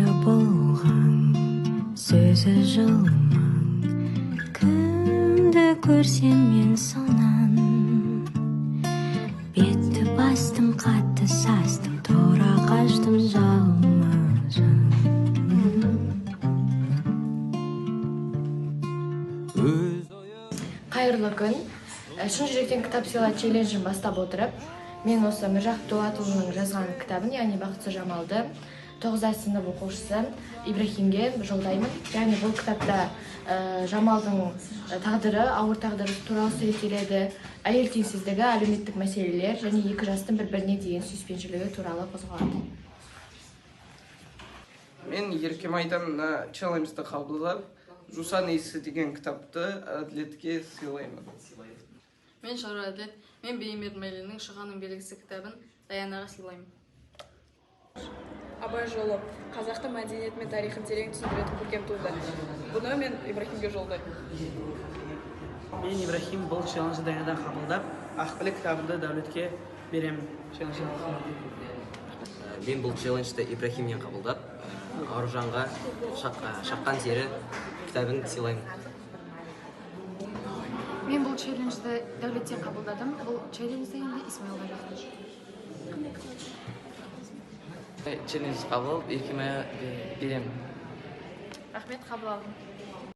Күйі болған сөзі жылмаң, кімді көрсем мен сонан. Бетті бастым, қатты састым, тура қаштым жалма-жан. Қайырлы күн. Шын жүректен кітап сыйла челленджін бастап отырып, мен осы Міржақып Дулатұлының жазған кітабын, яғни Бақытсыз Жамалды 9 сынып оқушысы Ибрахимге жолдаймын. Яғни бұл кітапта Жамалдың тағдыры, ауыр тағдыры туралы суреттеледі, әйел теңсіздігі, әлеуметтік мәселелер және екі жастың бір-біріне деген сүйіспеншілігі туралы қозғалады. Мен еркем айтам челленджді қабылдап, Жусан иісі деген кітапты Әділетке сыйлаймын. Мен Шаруа Әділет, мен Бейімбет Майлиннің Шығаның белгісі кітабын Даянаға сыйлаймын. Абай жолы қазақтың мәдениеті мен тарихын терең түсіндіретін көркем туынды. Бұны мен Ибрахимге жолдаймын. Мен Ибрахим бұл челленджді Даянадан қабылдап, Ақбілек кітабымды Дәулетке беремін. Мен бұл челленджді Ибрахимнен қабылдап, Аружанға шаққан тері кітабын сыйлаймын. Мен бұл челленджді Дәулеттен қабылдадым. Бұл челленджді енді Исмаилға жаздым. Челлендж қабыл, еркеме беремін. Рахмет, қабыл алдым.